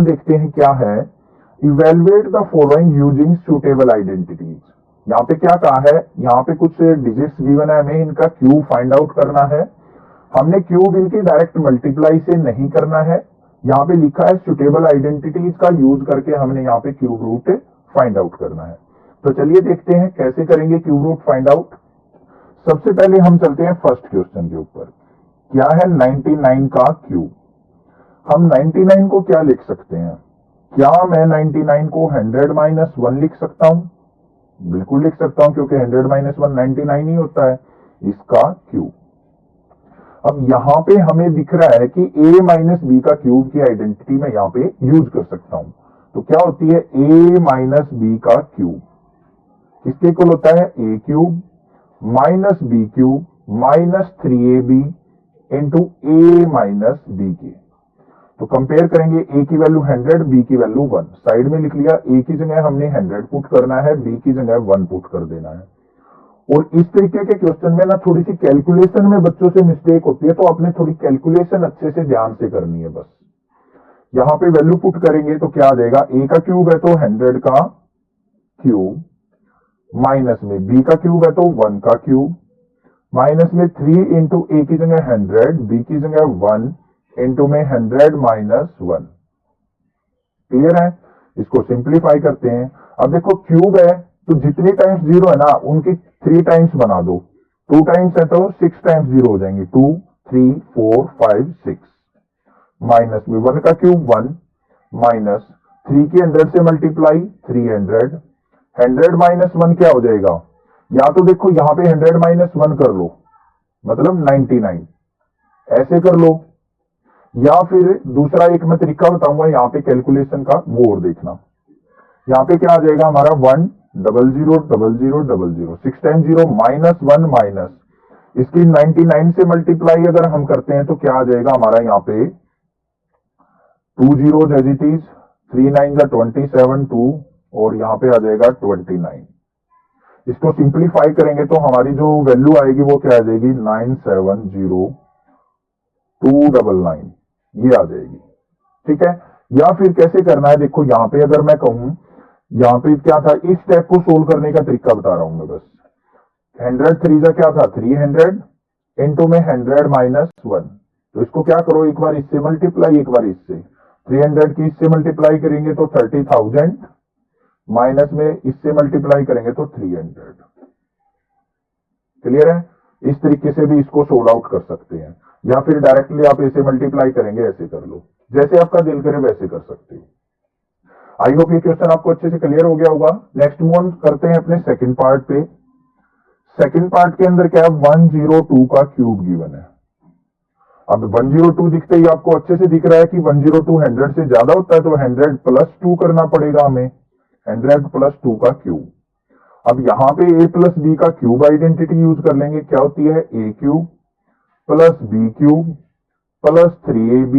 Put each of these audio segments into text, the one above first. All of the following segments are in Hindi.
देखते हैं क्या है, evaluate the following using suitable identities. यहाँ पे क्या कहा है, यहाँ पे कुछ डिजिट्स गिवन है, हमें इनका क्यूब फाइंड आउट करना है। हमने क्यूब इनकी डायरेक्ट मल्टीप्लाई से नहीं करना है, यहाँ पे लिखा है सुटेबल आइडेंटिटीज का यूज करके हमने यहाँ पे क्यूब रूट फाइंड आउट करना है। तो चलिए देखते हैं कैसे करेंगे क्यूब रूट फाइंड आउट। सबसे पहले हम चलते हैं फर्स्ट क्वेश्चन के ऊपर, क्या है 99 का क्यूब। हम 99 को क्या लिख सकते हैं, क्या मैं 99 को 100 माइनस 1 लिख सकता हूं? बिल्कुल लिख सकता हूं, क्योंकि 100 माइनस 1 99 ही होता है, इसका क्यूब। अब यहां पे हमें दिख रहा है कि a माइनस बी का क्यूब की आइडेंटिटी मैं यहां पे यूज कर सकता हूं। तो क्या होती है a माइनस बी का क्यूब, किसके इक्वल होता है a cube minus b cube minus 3ab into a minus b के। तो कंपेयर करेंगे, a की वैल्यू 100, b की वैल्यू 1। साइड में लिख लिया, a की जगह हमने 100 पुट करना है, b की जगह 1 पुट कर देना है। और इस तरीके के क्वेश्चन में ना थोड़ी सी कैलकुलेशन में बच्चों से मिस्टेक होती है, तो आपने थोड़ी कैलकुलेशन अच्छे से ध्यान से करनी है। बस यहां पे वैल्यू पुट करेंगे तो क्या आ जाएगा, a का क्यूब है तो 100 का क्यूब माइनस में b का क्यूब है तो 1 का क्यूब माइनस में 3 इंटू a की जगह 100, b की जगह 1 इंटू में 100 माइनस 1। क्लियर है? इसको सिंप्लीफाई करते हैं। अब देखो क्यूब है तो जितनी टाइम्स जीरो है ना उनकी 3 टाइम्स बना दो। 2 टाइम्स है तो 6 टाइम्स जीरो हो जाएंगे, 2 3 4 5 6 माइनस में 1 का क्यूब 1 माइनस 3 की 100 से मल्टीप्लाई 300, 100 माइनस 1 क्या हो जाएगा, या तो देखो यहां पे 100 माइनस 1 कर लो मतलब 99, ऐसे कर लो, या फिर दूसरा एक मैं तरीका बताऊंगा यहाँ पे कैलकुलेशन का, वो और देखना। यहाँ पे क्या आ जाएगा हमारा 1 0 0 0 0 0 0, 6 टाइम 0 माइनस 1 माइनस इसकी 99 से मल्टीप्लाई अगर हम करते हैं तो क्या आ जाएगा हमारा यहाँ पे 2 zeros एज इट इज, 3 9 का 27 2 और यहाँ पे आ जाएगा 29। इसको सिंप्लीफाई करेंगे तो हमारी जो वैल्यू आएगी वो क्या आ जाएगी 970299, ये आ जाएगी। ठीक है, या फिर कैसे करना है, देखो यहां पे अगर मैं कहूं, यहां पे क्या था, इस स्टेप को सोल्व करने का तरीका बता रहा हूं मैं बस। 100 3 का क्या था 300 इंटू में 100 माइनस 1, तो इसको क्या करो, एक बार इससे मल्टीप्लाई एक बार इससे, 300 की इससे मल्टीप्लाई करेंगे तो 30,000 माइनस में इससे मल्टीप्लाई करेंगे तो 300। क्लियर है? इस तरीके से भी इसको सोल्व आउट कर सकते हैं, या फिर डायरेक्टली आप ऐसे मल्टीप्लाई करेंगे, ऐसे कर लो, जैसे आपका दिल करे वैसे कर सकते हो। आई होप ये क्वेश्चन आपको अच्छे से क्लियर हो गया होगा। नेक्स्ट मूव ऑन करते हैं अपने सेकंड पार्ट पे। सेकंड पार्ट के अंदर क्या है, 102 का क्यूब गिवन है। अब 102 दिखते ही आपको अच्छे से दिख रहा है कि 102 100 से ज्यादा होता है, तो 100 प्लस 2 करना पड़ेगा हमें, 100 प्लस 2 का क्यूब। अब यहां पे a प्लस बी का क्यूब आइडेंटिटी यूज कर लेंगे, क्या होती है a cube plus b cube plus 3ab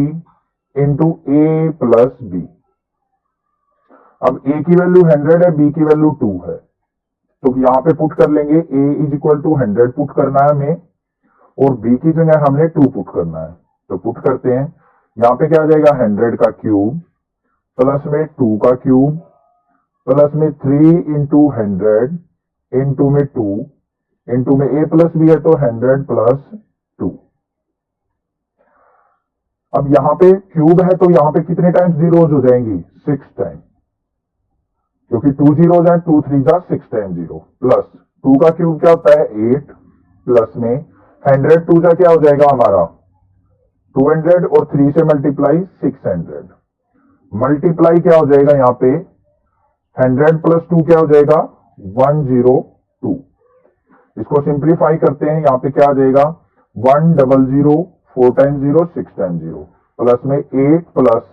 into a plus b. अब a की वैल्यू 100 है, b की वैल्यू 2 है, तो यहां पे पुट कर लेंगे a is equal to 100 put करना है हमें, और b की जगह हमने 2 पुट करना है। तो पुट करते हैं, यहां पे क्या आ जाएगा 100 का क्यूब प्लस में 2 का क्यूब प्लस में 3 इंटू 100 इंटू में 2 इंटू में a प्लस बी है तो 100 प्लस 2। अब यहां पे क्यूब है तो यहां पे कितने टाइम्स जीरोज हो जाएंगी 6 टाइम, क्योंकि 2 जीरोज है, 2 3 जा 6 टाइम 0 प्लस 2 का क्यूब क्या होता है 8 प्लस में 100 2 जा क्या हो जाएगा हमारा 200 और 3 से मल्टीप्लाई 600 मल्टीप्लाई क्या हो जाएगा यहाँ पे 100 प्लस 2 क्या हो जाएगा 102। इसको सिंप्लीफाई करते हैं, यहाँ पे क्या आ जाएगा 100 4 टाइम 0 6 टाइम 0 प्लस में 8 प्लस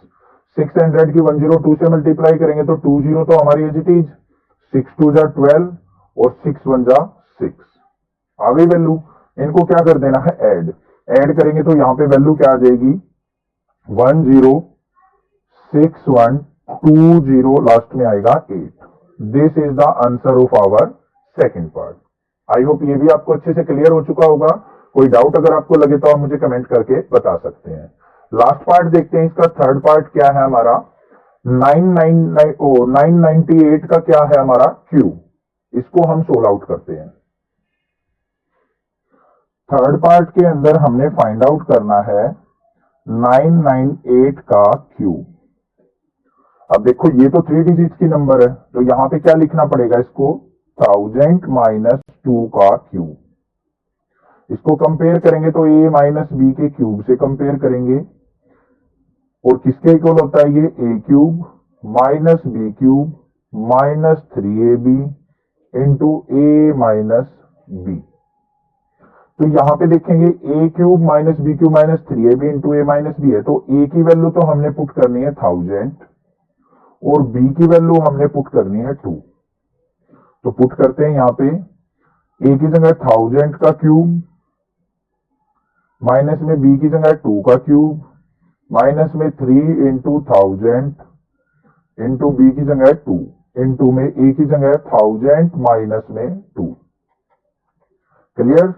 600 की 102 से मल्टीप्लाई करेंगे तो 20 तो हमारी एज इट इज 6 2 जा 12 और 6 1 जा 6 आ गई वैल्यू। इनको क्या कर देना है ऐड करेंगे तो यहाँ पे वैल्यू क्या आ जाएगी 106,120 लास्ट में आएगा 8। This is the answer of our second part. I hope ये भी आपको अच्छे से क्लियर हो चुका होगा। कोई डाउट अगर आपको लगे तो आप मुझे कमेंट करके बता सकते हैं। लास्ट पार्ट देखते हैं, इसका थर्ड पार्ट क्या है हमारा। 998 का क्या है हमारा क्यूब, इसको हम सोल्व आउट करते हैं। थर्ड पार्ट के अंदर हमने फाइंड आउट करना है 998 का क्यूब। अब देखो ये तो 3 डिजिट की नंबर है, तो यहां पे क्या लिखना पड़ेगा इसको, 1000 माइनस 2 का क्यूब। इसको कंपेयर करेंगे तो a माइनस बी के क्यूब से कंपेयर करेंगे, और किसके इक्वल होता है ये, a cube minus b cube minus 3ab into a minus b. तो यहां पे देखेंगे a cube minus b cube minus 3ab into a minus b है, तो a की वैल्यू तो हमने पुट करनी है 1000 और b की वैल्यू हमने पुट करनी है 2। तो पुट करते हैं यहां पे, a की जगह 1000 का क्यूब माइनस में b की जगह 2 का क्यूब माइनस में 3 इंटू 1000 इंटू बी की जगह 2 इंटू में a की जगह 1000 माइनस में 2। क्लियर।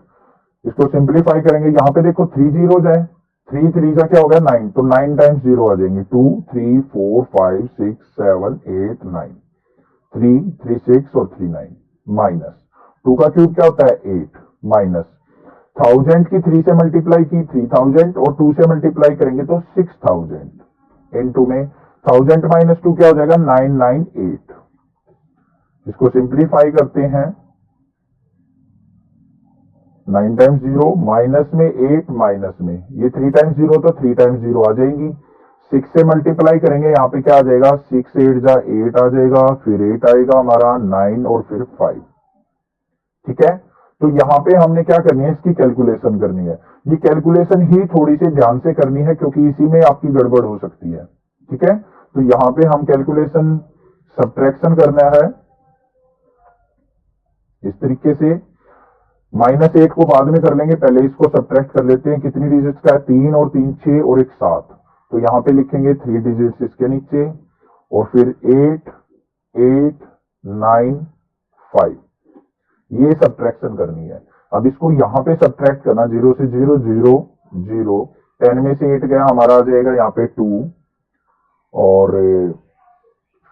इसको सिंप्लीफाई करेंगे, यहां पे देखो 3 जीरो जाए, 3 3 का क्या होगा 9, तो 9 टाइम्स जीरो आ जाएंगे, 2 3 4 5 6 7 8 9, 3 3 6 और 3 9 माइनस 2 का क्यूब क्या होता है 8 माइनस 1000 की 3 से मल्टीप्लाई की 3000 और 2 से मल्टीप्लाई करेंगे तो 6000 इनटू में 1000 माइनस 2 क्या हो जाएगा 998। इसको सिंप्लीफाई करते हैं, 9 टाइम्स जीरो माइनस में 8 माइनस में ये 3 टाइम्स जीरो तो 3 टाइम्स जीरो आ जाएंगी, 6 से मल्टीप्लाई करेंगे यहाँ पे क्या आ जाएगा 6 8 जा 8 आ जाएगा, फिर 8 आएगा हमारा 9 और फिर 5। ठीक है, तो यहां पे हमने क्या करनी है, इसकी कैलकुलेशन करनी है। ये कैलकुलेशन ही थोड़ी सी ध्यान से करनी है क्योंकि इसी में आपकी गड़बड़ हो सकती है। ठीक है, तो यहां पे हम कैलकुलेशन सब्ट्रैक्शन करना है इस तरीके से, माइनस 8 को बाद में कर लेंगे, पहले इसको सब्ट्रैक्ट कर लेते हैं। कितनी डिजिट्स का है 3 और 3 6 और एक 7, तो यहां पे लिखेंगे 3 डिजिट्स इसके नीचे और फिर 8 8 9 5, ये सब्ट्रैक्शन करनी है। अब इसको यहां पे सब्ट्रैक्ट करना, 0 से 0 0 0, 10 में से 8 गया हमारा आ जाएगा यहाँ पे 2, और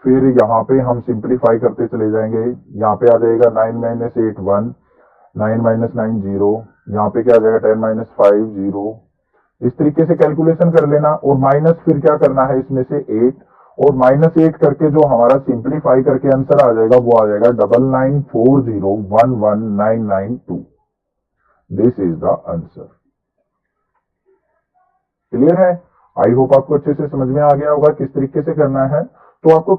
फिर यहाँ पे हम सिंप्लीफाई करते चले जाएंगे, यहाँ पे आ जाएगा 9 माइनस 8 1, 9 माइनस 9 0, यहाँ पे क्या आ जाएगा 10 माइनस 5 0। इस तरीके से कैलकुलेशन कर लेना, और माइनस फिर क्या करना है इसमें से 8, और माइनस 8 करके जो हमारा सिंप्लीफाई करके आंसर आ जाएगा वो आ जाएगा 9940119992। This is the answer. Clear है, आई होप आपको अच्छे से समझ में आ गया होगा किस तरीके से करना है। तो आपको